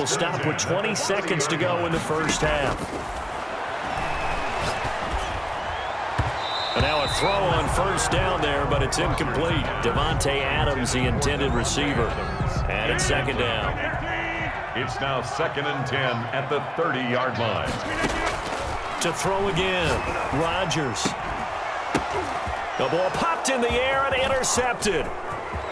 will stop with 20 seconds to go in the first half. And now a throw on first down there, but it's incomplete. Devontae Adams, the intended receiver. And it's second down. It's now 2nd and 10 at the 30-yard line. To throw again, Rodgers. The ball popped in the air and intercepted.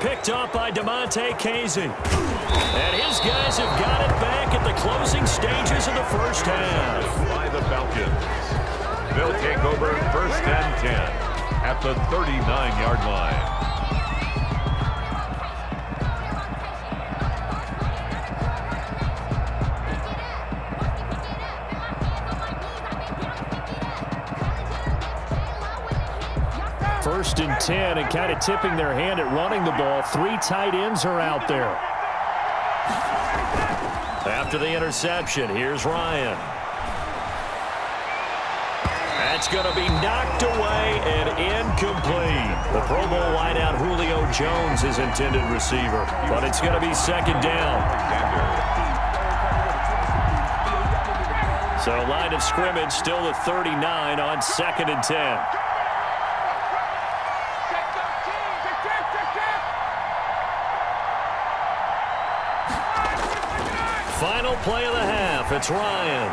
Picked up by DeMonte Casey. And his guys have got it back at the closing stages of the first half. By the Falcons. They'll take over 1st and 10 at the 39-yard line. First and 10, and kind of tipping their hand at running the ball. 3 tight ends are out there. After the interception, here's Ryan. That's going to be knocked away and incomplete. The Pro Bowl wideout Julio Jones is intended receiver, but it's going to be second down. So line of scrimmage still the 39 on 2nd and 10. Final play of the half. It's Ryan.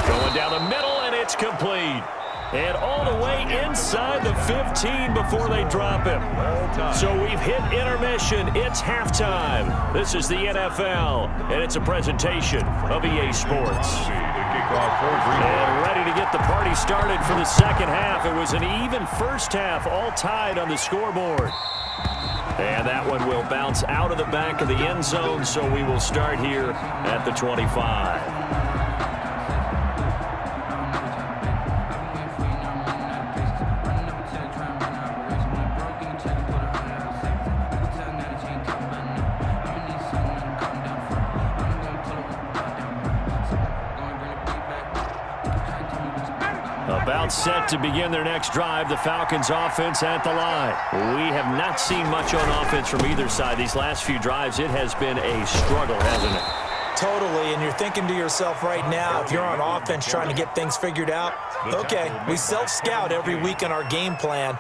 Going down the middle, and it's complete. And all the way inside the 15 before they drop him. So we've hit intermission. It's halftime. This is the NFL, and it's a presentation of EA Sports. And ready to get the party started for the second half. It was an even first half, all tied on the scoreboard. And that one will bounce out of the back of the end zone, so we will start here at the 25. About set to begin their next drive, the Falcons offense at the line. We have not seen much on offense from either side. These last few drives, it has been a struggle, hasn't it? Totally, and you're thinking to yourself right now, if you're on offense trying to get things figured out, okay, we self-scout every week on our game plan.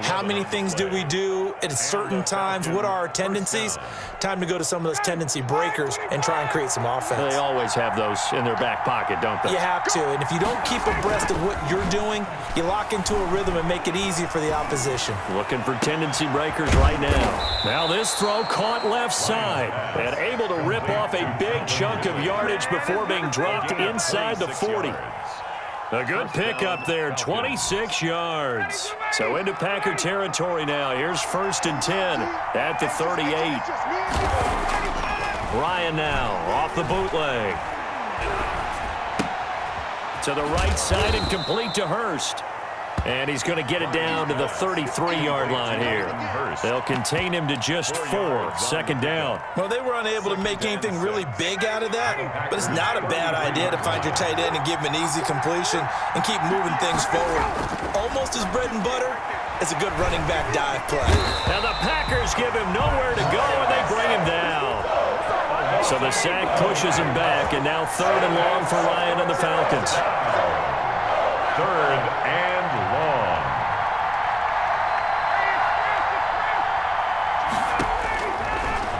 How many things do we do at certain times? What are our tendencies? Time to go to some of those tendency breakers and try and create some offense. They always have those in their back pocket, don't they? You have to, and if you don't keep abreast of what you're doing, you lock into a rhythm and make it easy for the opposition. Looking for tendency breakers right now. Now this throw caught left side and able to rip off a big chunk of yardage before being dropped inside the 40. A good pickup there, 26 yards. So into Packer territory now. Here's 1st and 10 at the 38. Ryan now off the bootleg. To the right side and complete to Hurst. And he's going to get it down to the 33-yard line here. They'll contain him to just 4. Second down. Well, they were unable to make anything really big out of that, but it's not a bad idea to find your tight end and give him an easy completion and keep moving things forward. Almost as bread and butter as a good running back dive play. Now the Packers give him nowhere to go, and they bring him down. So the sack pushes him back, and now 3rd and long for Ryan and the Falcons. 3rd and long.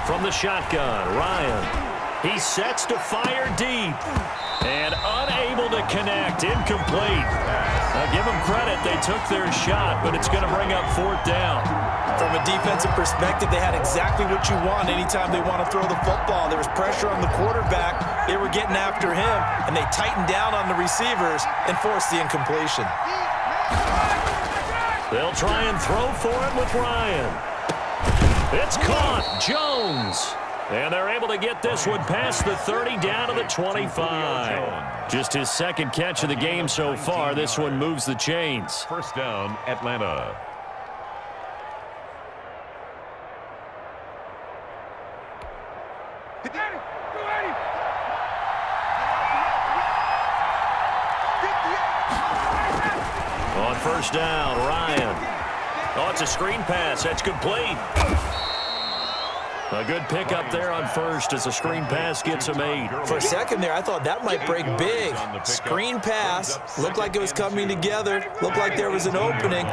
From the shotgun, Ryan. He sets to fire deep. And unable to connect. Incomplete. Now give them credit. They took their shot, but it's going to bring up 4th down. From a defensive perspective, they had exactly what you want anytime they want to throw the football. There was pressure on the quarterback. They were getting after him, and they tightened down on the receivers and forced the incompletion. They'll try and throw for it with Ryan. It's caught. Jones. And they're able to get this one past the 30 down to the 25. Just his second catch of the game so far. This one moves the chains. 1st down, Atlanta. On 1st down, Ryan. Oh, it's a screen pass. That's complete. A good pickup there on first as the screen pass gets him 8. For a second there, I thought that might break big. Screen pass, looked like it was coming together, looked like there was an opening.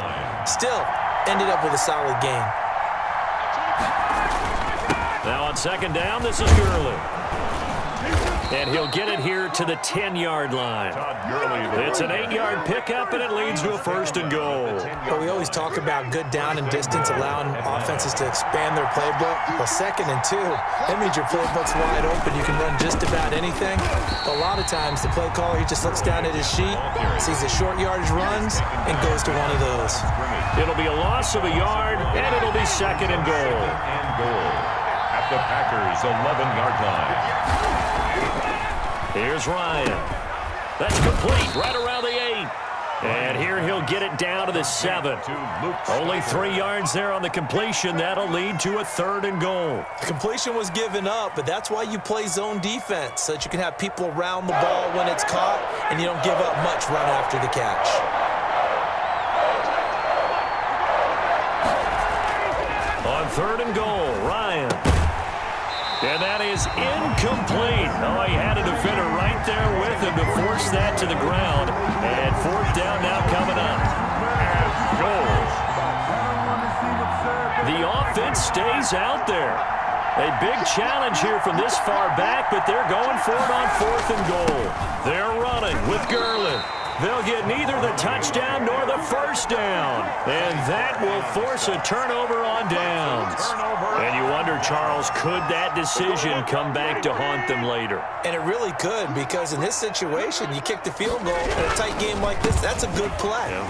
Still, ended up with a solid gain. Now on second down, this is Gurley. And he'll get it here to the 10-yard line. It's an 8-yard pickup, and it leads to a first and goal. Well, we always talk about good down and distance, allowing offenses to expand their playbook. Well, 2nd and 2, that means your playbook's wide open. You can run just about anything. A lot of times, the play caller, he just looks down at his sheet, sees the short yardage runs, and goes to one of those. It'll be a loss of a yard, and it'll be 2nd and goal. At the Packers' 11-yard line. Here's Ryan. That's complete right around the 8. And here he'll get it down to the 7. Only 3 yards there on the completion. That'll lead to a 3rd and goal. The completion was given up, but that's why you play zone defense, so that you can have people around the ball when it's caught, and you don't give up much run after the catch. On 3rd and goal, Ryan. And that is incomplete. Oh, he had a defender right there with him to force that to the ground. And 4th down now coming up. The offense stays out there. A big challenge here from this far back, but they're going for it on 4th and goal. They're running with Gurley. They'll get neither the touchdown nor the first down. And that will force a turnover on downs. And you wonder, Charles, could that decision come back to haunt them later? And it really could, because in this situation, you kick the field goal in a tight game like this, that's a good play. Yeah.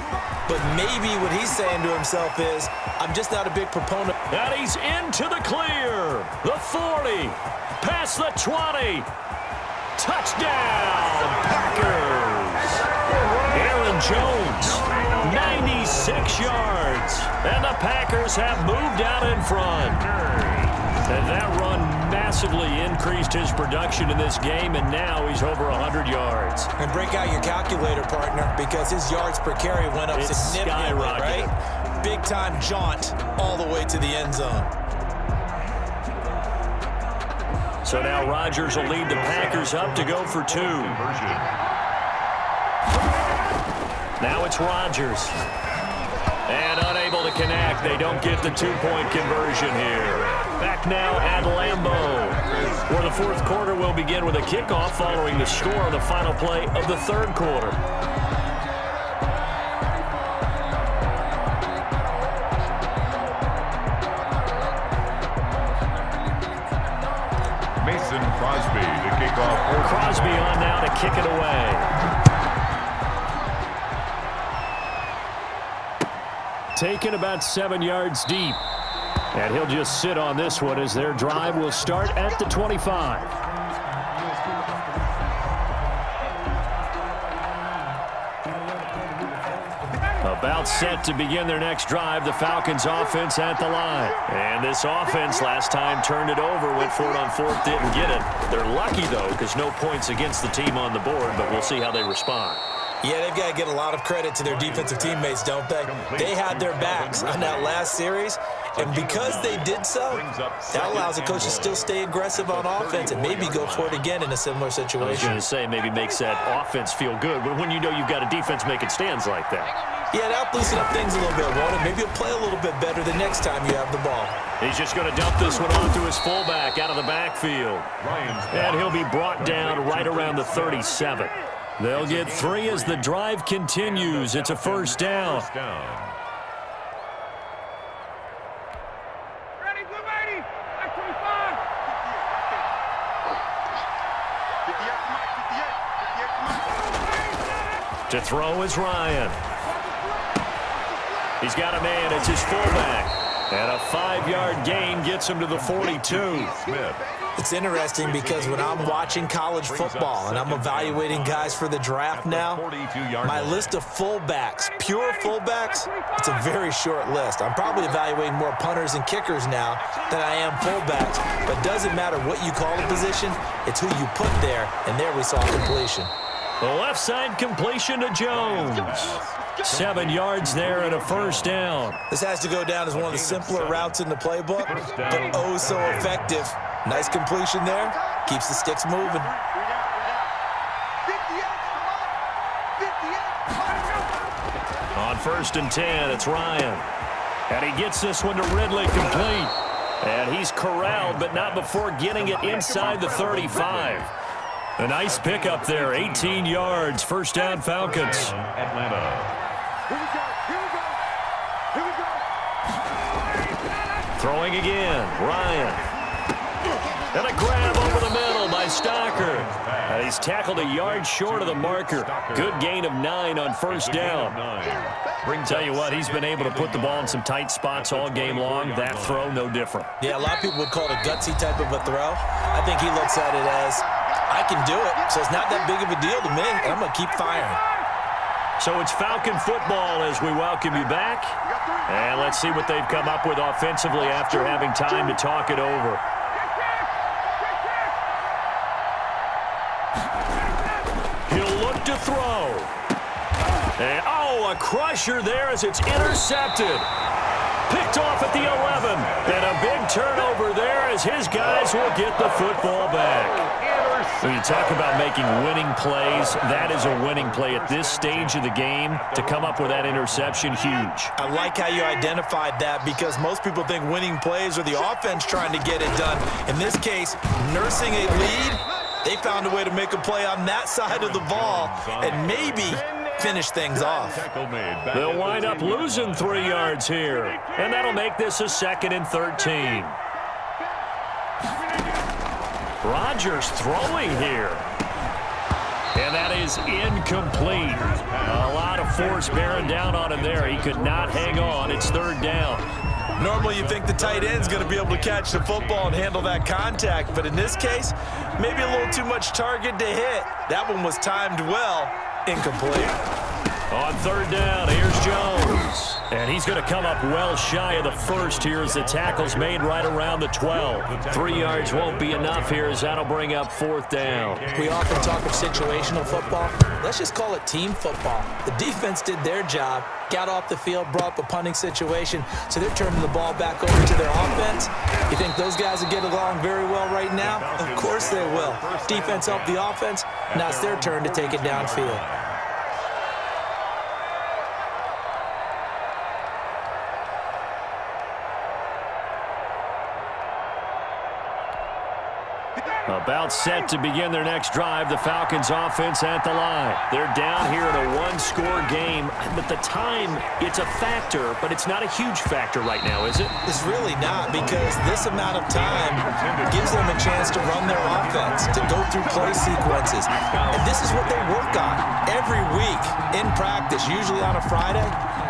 But maybe what he's saying to himself is, I'm just not a big proponent. And he's into the clear. The 40. Past the 20. Touchdown, Packers. Aaron Jones, 96 yards. And the Packers have moved out in front. And that run massively increased his production in this game, and now he's over 100 yards. And break out your calculator, partner, because his yards per carry went up significantly, right? Big-time jaunt all the way to the end zone. So now Rodgers will lead the Packers up to go for 2. Now it's Rodgers. And unable to connect. They don't get the 2-point conversion here. Back now at Lambeau, where the 4th quarter will begin with a kickoff following the score on the final play of the 3rd quarter. Crosby to kick off. Crosby on now to kick it away. Taken about 7 yards deep. And he'll just sit on this one as their drive will start at the 25. About set to begin their next drive, the Falcons offense at the line. And this offense last time turned it over, went for it on 4th, didn't get it. They're lucky, though, because no points against the team on the board, but we'll see how they respond. Yeah, they've got to get a lot of credit to their defensive teammates, don't they? They had their backs on that last series, and because they did so, that allows the coach to still stay aggressive on offense and maybe go for it again in a similar situation. I was going to say, maybe makes that offense feel good, but when you know you've got a defense making stands like that. Yeah, that'll loosen up things a little bit, won't it? Maybe he'll play a little bit better the next time you have the ball. He's just going to dump this one off to his fullback out of the backfield. And he'll be brought down right around the 37. They'll get 3 as the drive continues. It's a first down. Ready, blue lady. At 25. 58. To throw is Ryan. He's got a man. It's his fullback. And a 5-yard gain gets him to the 42. It's interesting because when I'm watching college football and I'm evaluating guys for the draft now, my list of fullbacks, pure fullbacks, it's a very short list. I'm probably evaluating more punters and kickers now than I am fullbacks. But it doesn't matter what you call a position, it's who you put there, and there we saw completion. The left side completion to Jones. 7 yards there and a first down. This has to go down as one of the simpler routes in the playbook, but oh so effective. Nice completion there. Keeps the sticks moving. On 1st and 10, it's Ryan. And he gets this one to Ridley complete. And he's corralled, but not before getting it inside the 35. A nice pickup there, 18 yards, first down Falcons. Atlanta. Throwing again, Ryan. And a grab over the middle by Stocker. And he's tackled a yard short of the marker. Good gain of 9 on first down. Tell you what, he's been able to put the ball in some tight spots all game long. That throw, no different. Yeah, a lot of people would call it a gutsy type of a throw. I think he looks at it as, I can do it, so it's not that big of a deal to me, and I'm going to keep firing. So it's Falcon football as we welcome you back. And let's see what they've come up with offensively after having time to talk it over. He'll look to throw. And, oh, a crusher there as it's intercepted. Picked off at the 11. And a big turnover there as his guys will get the football back. When you talk about making winning plays, that is a winning play at this stage of the game. To come up with that interception, huge. I like how you identified that because most people think winning plays are the offense trying to get it done. In this case, nursing a lead, they found a way to make a play on that side of the ball and maybe finish things off. They'll wind up losing 3 yards here, and that'll make this a 2nd and 13. Rodgers throwing here. And that is incomplete. A lot of force bearing down on him there. He could not hang on. It's 3rd down. Normally you think the tight end's going to be able to catch the football and handle that contact, but in this case, maybe a little too much target to hit. That one was timed well. Incomplete. On 3rd down, here's Jones. And he's going to come up well shy of the first here as the tackle's made right around the 12. 3 yards won't be enough here as that'll bring up 4th down. We often talk of situational football. Let's just call it team football. The defense did their job, got off the field, brought up a punting situation, so they're turning the ball back over to their offense. You think those guys will get along very well right now? Of course they will. Defense helped the offense. Now it's their turn to take it downfield. About set to begin their next drive, the Falcons offense at the line. They're down here in a one-score game, but the time, it's a factor, but it's not a huge factor right now, is it? It's really not, because this amount of time gives them a chance to run their offense, to go through play sequences. And this is what they work on every week in practice, usually on a Friday.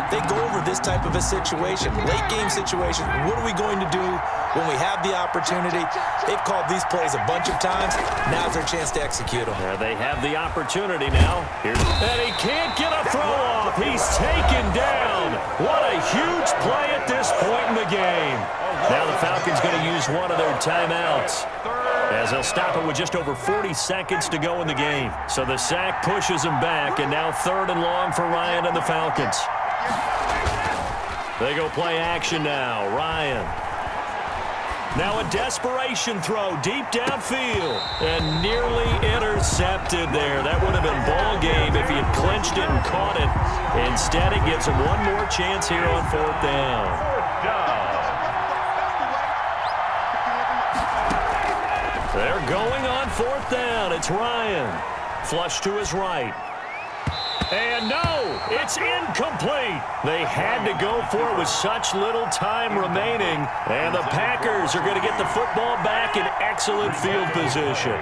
They go over this type of a situation, late game situation. What are we going to do when we have the opportunity? They've called these plays a bunch of times. Now's their chance to execute them. Yeah, they have the opportunity now. And he can't get a throw off. He's taken down. What a huge play at this point in the game. Now the Falcons going to use one of their timeouts, as they'll stop it with just over 40 seconds to go in the game. So the sack pushes them back, and now 3rd and long for Ryan and the Falcons. They go play action now. Ryan. Now a desperation throw deep downfield and nearly intercepted there. That would have been ball game if he had clinched it and caught it. Instead, it gives him one more chance here on 4th down. They're going on 4th down. It's Ryan. Flush to his right. And no, it's incomplete. They had to go for it with such little time remaining. And the Packers are going to get the football back in excellent field position.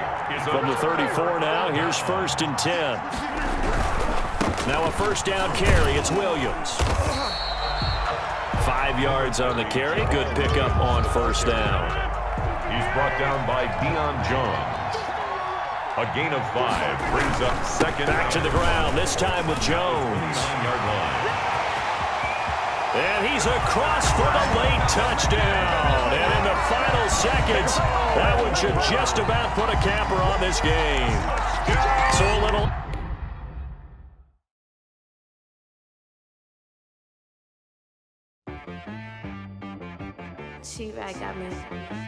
From the 34 now, here's 1st and 10. Now a 1st down carry, it's Williams. 5 yards on the carry, good pickup on 1st down. He's brought down by Deion Jones. A gain of 5 brings up 2nd. Back to the ground, this time with Jones. 9-yard line. And he's across for the late touchdown. And in the final seconds, that one should just about put a capper on this game. So a little T-Rag got me.